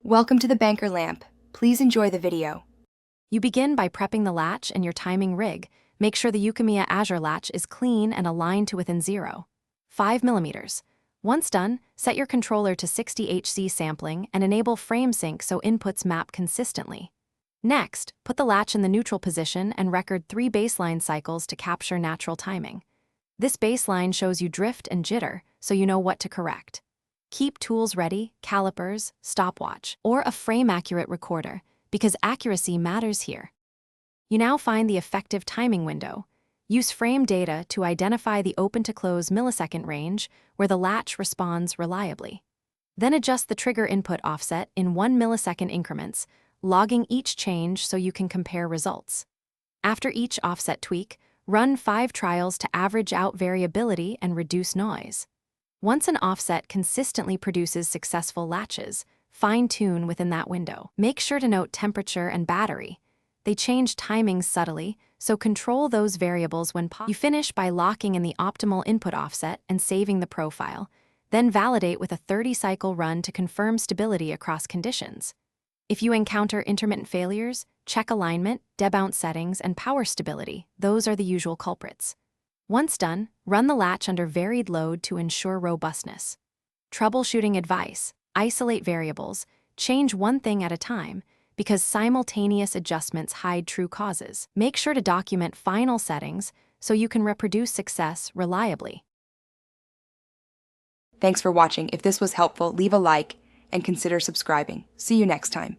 Welcome to the Banker Lamp. Please enjoy the video. You begin by prepping the latch and your timing rig. Make sure the Yukimiya Azure Latch is clean and aligned to within 0.5 millimeters. Once done, set your controller to 60 Hz sampling and enable frame sync so inputs map consistently. Next, put the latch in the neutral position and record 3 baseline cycles to capture natural timing. This baseline shows you drift and jitter, so you know what to correct. Keep tools ready, calipers, stopwatch, or a frame-accurate recorder, because accuracy matters here. You now find the effective timing window. Use frame data to identify the open-to-close millisecond range where the latch responds reliably. Then adjust the trigger input offset in 1 millisecond increments, logging each change so you can compare results. After each offset tweak, run 5 trials to average out variability and reduce noise. Once an offset consistently produces successful latches, fine-tune within that window. Make sure to note temperature and battery. They change timing subtly, so control those variables when possible. You finish by locking in the optimal input offset and saving the profile, then validate with a 30-cycle run to confirm stability across conditions. If you encounter intermittent failures, check alignment, debounce settings, and power stability. Those are the usual culprits. Once done, run the latch under varied load to ensure robustness. Troubleshooting advice: isolate variables, change one thing at a time, because simultaneous adjustments hide true causes. Make sure to document final settings so you can reproduce success reliably. Thanks for watching. If this was helpful, leave a like and consider subscribing. See you next time.